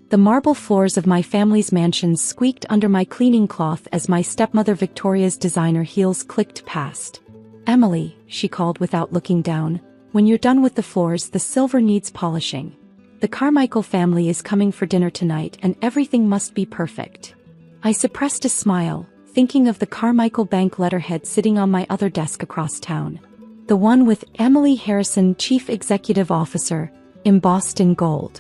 The marble floors of my family's mansions squeaked under my cleaning cloth as my stepmother Victoria's designer heels clicked past. "Emily," she called without looking down, "when you're done with the floors, the silver needs polishing. The Carmichael family is coming for dinner tonight and everything must be perfect." I suppressed a smile, thinking of the Carmichael Bank letterhead sitting on my other desk across town. The one with Emily Harrison, Chief Executive Officer, embossed in gold.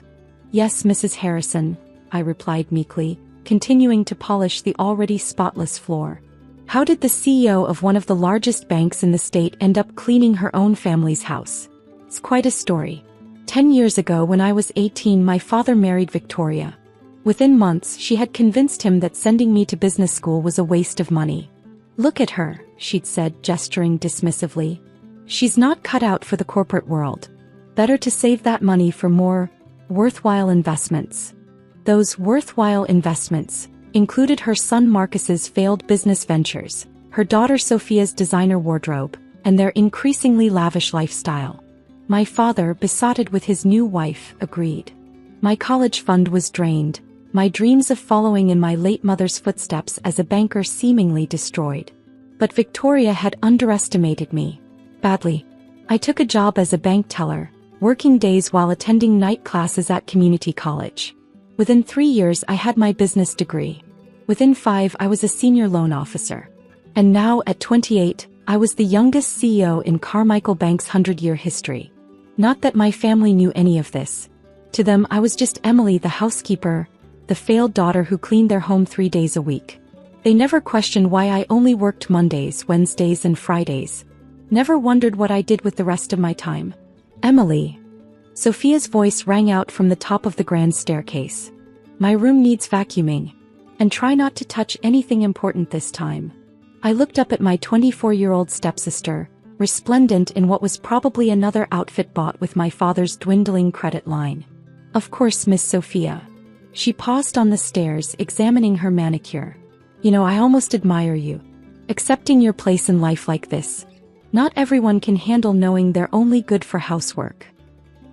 "Yes, Mrs. Harrison," I replied meekly, continuing to polish the already spotless floor. How did the CEO of one of the largest banks in the state end up cleaning her own family's house? It's quite a story. 10 years ago when I was 18, my father married Victoria. Within months, she had convinced him that sending me to business school was a waste of money. "Look at her," she'd said, gesturing dismissively. "She's not cut out for the corporate world. Better to save that money for more worthwhile investments." Those worthwhile investments included her son Marcus's failed business ventures, her daughter Sophia's designer wardrobe, and their increasingly lavish lifestyle. My father, besotted with his new wife, agreed. My college fund was drained, my dreams of following in my late mother's footsteps as a banker seemingly destroyed. But Victoria had underestimated me. Badly. I took a job as a bank teller, working days while attending night classes at community college. Within 3 years I had my business degree. Within 5 I was a senior loan officer. And now at 28, I was the youngest CEO in Carmichael Bank's 100-year history. Not that my family knew any of this. To them I was just Emily the housekeeper, the failed daughter who cleaned their home 3 days a week. They never questioned why I only worked Mondays, Wednesdays and Fridays. Never wondered what I did with the rest of my time. "Emily." Sophia's voice rang out from the top of the grand staircase. "My room needs vacuuming. And try not to touch anything important this time." I looked up at my 24-year-old stepsister, resplendent in what was probably another outfit bought with my father's dwindling credit line. "Of course, Miss Sophia." She paused on the stairs, examining her manicure. "You know, I almost admire you. Accepting your place in life like this. Not everyone can handle knowing they're only good for housework."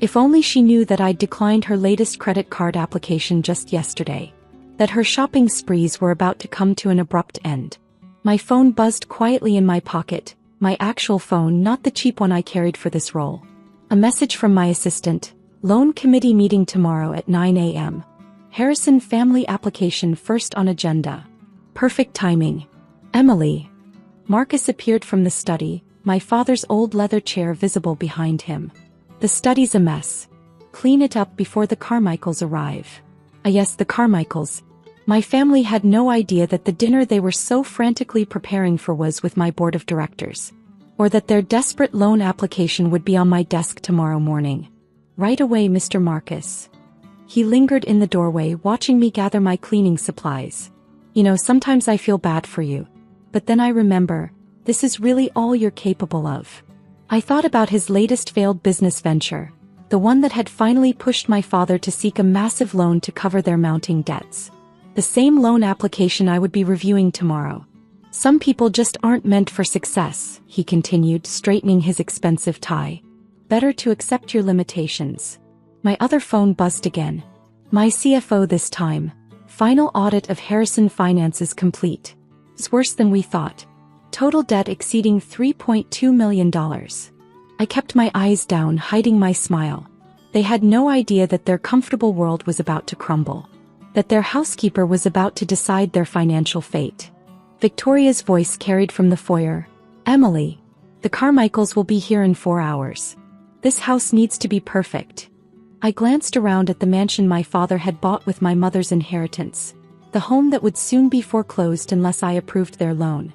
If only she knew that I'd declined her latest credit card application just yesterday. That her shopping sprees were about to come to an abrupt end. My phone buzzed quietly in my pocket, my actual phone, not the cheap one I carried for this role. A message from my assistant. "Loan committee meeting tomorrow at 9 a.m. Harrison family application first on agenda." Perfect timing. "Emily." Marcus appeared from the study, my father's old leather chair visible behind him. "The study's a mess. Clean it up before the Carmichaels arrive." Yes, the Carmichaels. My family had no idea that the dinner they were so frantically preparing for was with my board of directors. Or that their desperate loan application would be on my desk tomorrow morning. "Right away, Mr. Marcus." He lingered in the doorway, watching me gather my cleaning supplies. "You know, sometimes I feel bad for you. But then I remember, this is really all you're capable of." I thought about his latest failed business venture, the one that had finally pushed my father to seek a massive loan to cover their mounting debts. The same loan application I would be reviewing tomorrow. "Some people just aren't meant for success," he continued, straightening his expensive tie. "Better to accept your limitations." My other phone buzzed again. My CFO this time. "Final audit of Harrison finances complete. It's worse than we thought. Total debt exceeding $3.2 million. I kept my eyes down, hiding my smile. They had no idea that their comfortable world was about to crumble. That their housekeeper was about to decide their financial fate. Victoria's voice carried from the foyer. "Emily, the Carmichaels will be here in 4 hours. This house needs to be perfect." I glanced around at the mansion my father had bought with my mother's inheritance. The home that would soon be foreclosed unless I approved their loan.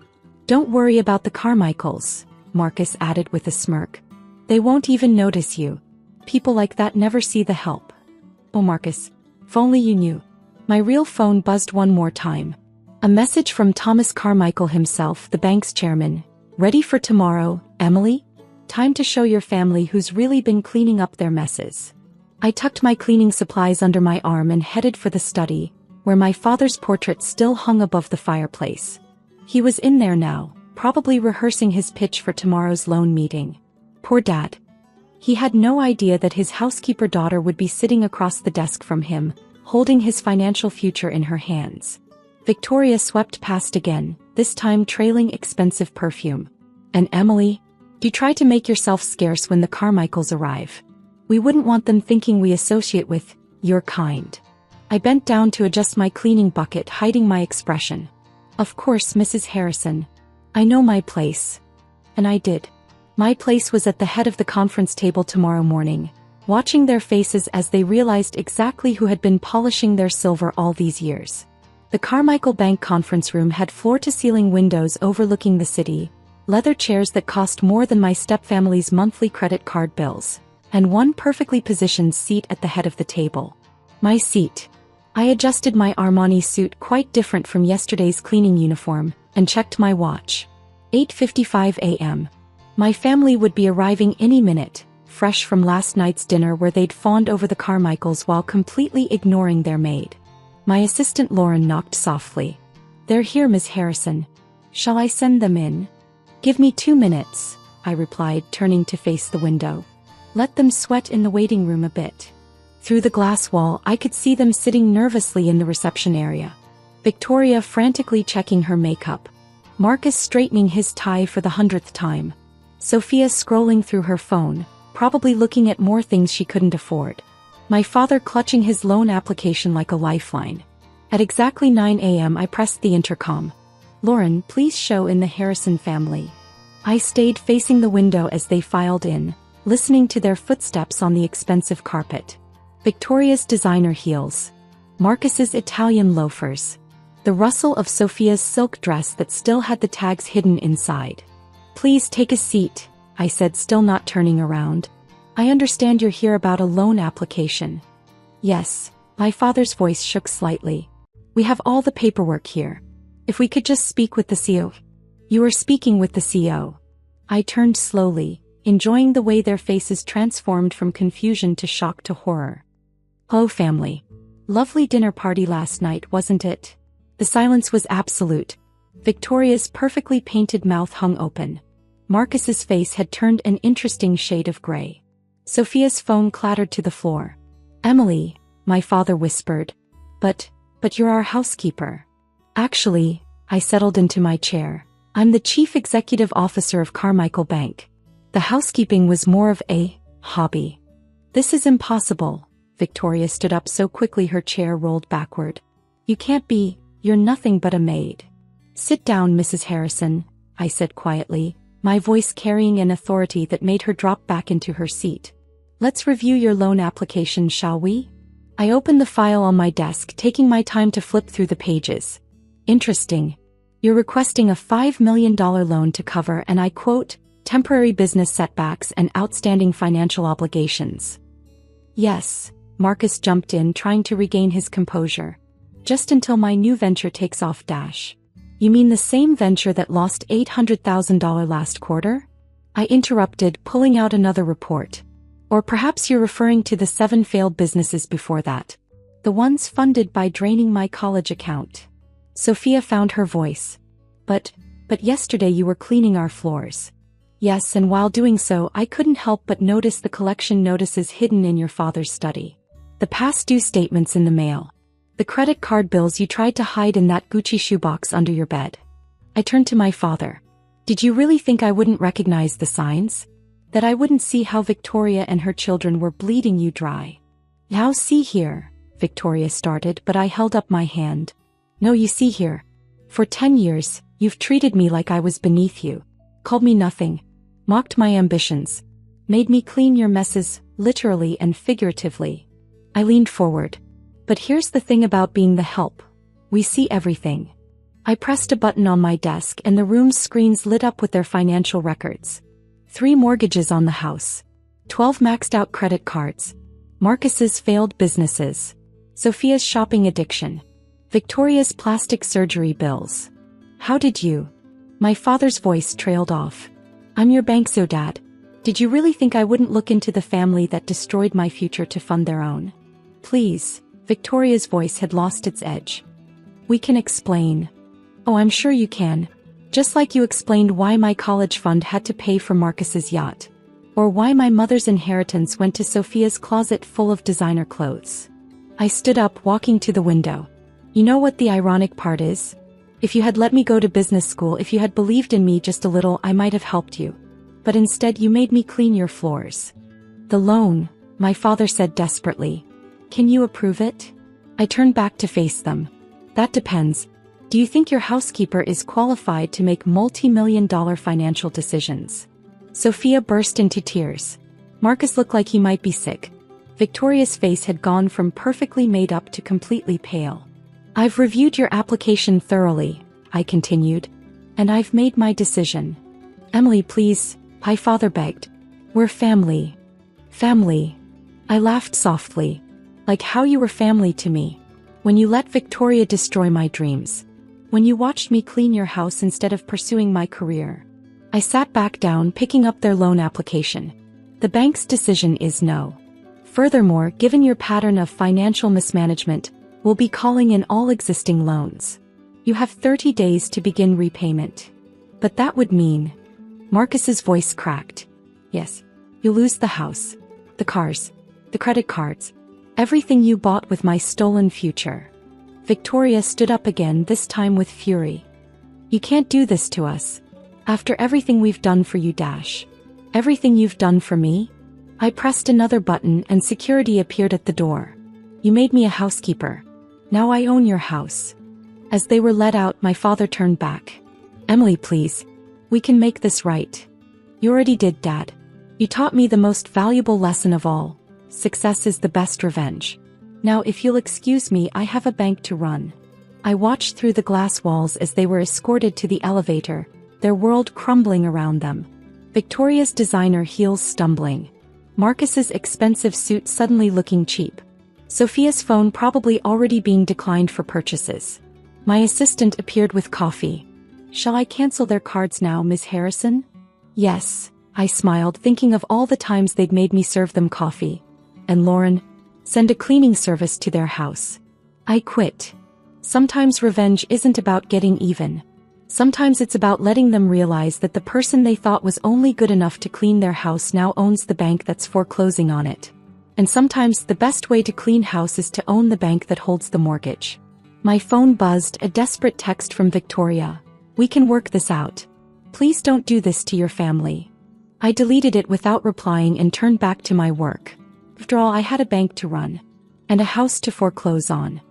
"Don't worry about the Carmichaels," Marcus added with a smirk. "They won't even notice you. People like that never see the help." "Oh, Marcus, if only you knew." My real phone buzzed one more time. A message from Thomas Carmichael himself, the bank's chairman. "Ready for tomorrow, Emily? Time to show your family who's really been cleaning up their messes." I tucked my cleaning supplies under my arm and headed for the study, where my father's portrait still hung above the fireplace. He was in there now, probably rehearsing his pitch for tomorrow's loan meeting. Poor Dad. He had no idea that his housekeeper daughter would be sitting across the desk from him, holding his financial future in her hands. Victoria swept past again, this time trailing expensive perfume. And Emily? You try to make yourself scarce when the Carmichaels arrive. We wouldn't want them thinking we associate with your kind. I bent down to adjust my cleaning bucket, hiding my expression. Of course, Mrs. Harrison. I know my place. And I did. My place was at the head of the conference table tomorrow morning, watching their faces as they realized exactly who had been polishing their silver all these years. The Carmichael Bank conference room had floor-to-ceiling windows overlooking the city, leather chairs that cost more than my stepfamily's monthly credit card bills, and one perfectly positioned seat at the head of the table. My seat. I adjusted my Armani suit, quite different from yesterday's cleaning uniform, and checked my watch. 8:55 a.m. My family would be arriving any minute, fresh from last night's dinner where they'd fawned over the Carmichaels while completely ignoring their maid. My assistant Lauren knocked softly. They're here, Miss Harrison. Shall I send them in? Give me 2 minutes, I replied, turning to face the window. Let them sweat in the waiting room a bit. Through the glass wall, I could see them sitting nervously in the reception area. Victoria frantically checking her makeup. Marcus straightening his tie for the 100th time. Sophia scrolling through her phone, probably looking at more things she couldn't afford. My father clutching his loan application like a lifeline. At exactly 9 a.m. I pressed the intercom. Lauren, please show in the Harrison family. I stayed facing the window as they filed in, listening to their footsteps on the expensive carpet. Victoria's designer heels. Marcus's Italian loafers. The rustle of Sophia's silk dress that still had the tags hidden inside. Please take a seat, I said, still not turning around. I understand you're here about a loan application. Yes, my father's voice shook slightly. We have all the paperwork here. If we could just speak with the CEO. You are speaking with the CEO. I turned slowly, enjoying the way their faces transformed from confusion to shock to horror. Oh, family. Lovely dinner party last night, wasn't it? The silence was absolute. Victoria's perfectly painted mouth hung open. Marcus's face had turned an interesting shade of gray. Sophia's phone clattered to the floor. Emily, my father whispered. But you're our housekeeper. Actually, I settled into my chair. I'm the chief executive officer of Carmichael Bank. The housekeeping was more of a hobby. This is impossible. Victoria stood up so quickly her chair rolled backward. You can't be, you're nothing but a maid. Sit down, Mrs. Harrison, I said quietly, my voice carrying an authority that made her drop back into her seat. Let's review your loan application, shall we? I opened the file on my desk, taking my time to flip through the pages. Interesting. You're requesting a $5 million loan to cover, and I quote, temporary business setbacks and outstanding financial obligations. Yes, Marcus jumped in, trying to regain his composure. Just until my new venture takes off dash. You mean the same venture that lost $800,000 last quarter? I interrupted, pulling out another report. Or perhaps you're referring to the 7 failed businesses before that. The ones funded by draining my college account. Sophia found her voice. But yesterday you were cleaning our floors. Yes, and while doing so I couldn't help but notice the collection notices hidden in your father's study. The past due statements in the mail. The credit card bills you tried to hide in that Gucci shoebox under your bed. I turned to my father. Did you really think I wouldn't recognize the signs? That I wouldn't see how Victoria and her children were bleeding you dry? Now see here, Victoria started, but I held up my hand. No, you see here. For 10 years, you've treated me like I was beneath you. Called me nothing. Mocked my ambitions. Made me clean your messes, literally and figuratively. I leaned forward. But here's the thing about being the help. We see everything. I pressed a button on my desk and the room's screens lit up with their financial records. 3 mortgages on the house. 12 maxed out credit cards. Marcus's failed businesses. Sophia's shopping addiction. Victoria's plastic surgery bills. How did you? My father's voice trailed off. I'm your bank, so Dad. Did you really think I wouldn't look into the family that destroyed my future to fund their own? Please. Victoria's voice had lost its edge. We can explain. Oh, I'm sure you can. Just like you explained why my college fund had to pay for Marcus's yacht. Or why my mother's inheritance went to Sophia's closet full of designer clothes. I stood up, walking to the window. You know what the ironic part is? If you had let me go to business school, if you had believed in me just a little, I might have helped you. But instead you made me clean your floors. The loan, my father said desperately. Can you approve it? I turned back to face them. That depends. Do you think your housekeeper is qualified to make multi-million-dollar financial decisions? Sophia burst into tears. Marcus looked like he might be sick. Victoria's face had gone from perfectly made up to completely pale. I've reviewed your application thoroughly, I continued, and I've made my decision. Emily, please, my father begged. We're family. Family. I laughed softly. Like how you were family to me. When you let Victoria destroy my dreams. When you watched me clean your house instead of pursuing my career. I sat back down, picking up their loan application. The bank's decision is no. Furthermore, given your pattern of financial mismanagement, we'll be calling in all existing loans. You have 30 days to begin repayment. But that would mean... Marcus's voice cracked. Yes. You'll lose the house. The cars. The credit cards. Everything you bought with my stolen future. Victoria stood up again, this time with fury. You can't do this to us. After everything we've done for you, Dash. Everything you've done for me? I pressed another button and security appeared at the door. You made me a housekeeper. Now I own your house. As they were let out, my father turned back. Emily, please. We can make this right. You already did, Dad. You taught me the most valuable lesson of all. Success is the best revenge. Now if you'll excuse me, I have a bank to run. I watched through the glass walls as they were escorted to the elevator, their world crumbling around them. Victoria's designer heels stumbling. Marcus's expensive suit suddenly looking cheap. Sophia's phone probably already being declined for purchases. My assistant appeared with coffee. Shall I cancel their cards now, Miss Harrison? Yes, I smiled, thinking of all the times they'd made me serve them coffee. And Lauren, send a cleaning service to their house. I quit. Sometimes revenge isn't about getting even. Sometimes it's about letting them realize that the person they thought was only good enough to clean their house now owns the bank that's foreclosing on it. And sometimes the best way to clean house is to own the bank that holds the mortgage. My phone buzzed, a desperate text from Victoria. We can work this out. Please don't do this to your family. I deleted it without replying and turned back to my work. After all, I had a bank to run. And a house to foreclose on.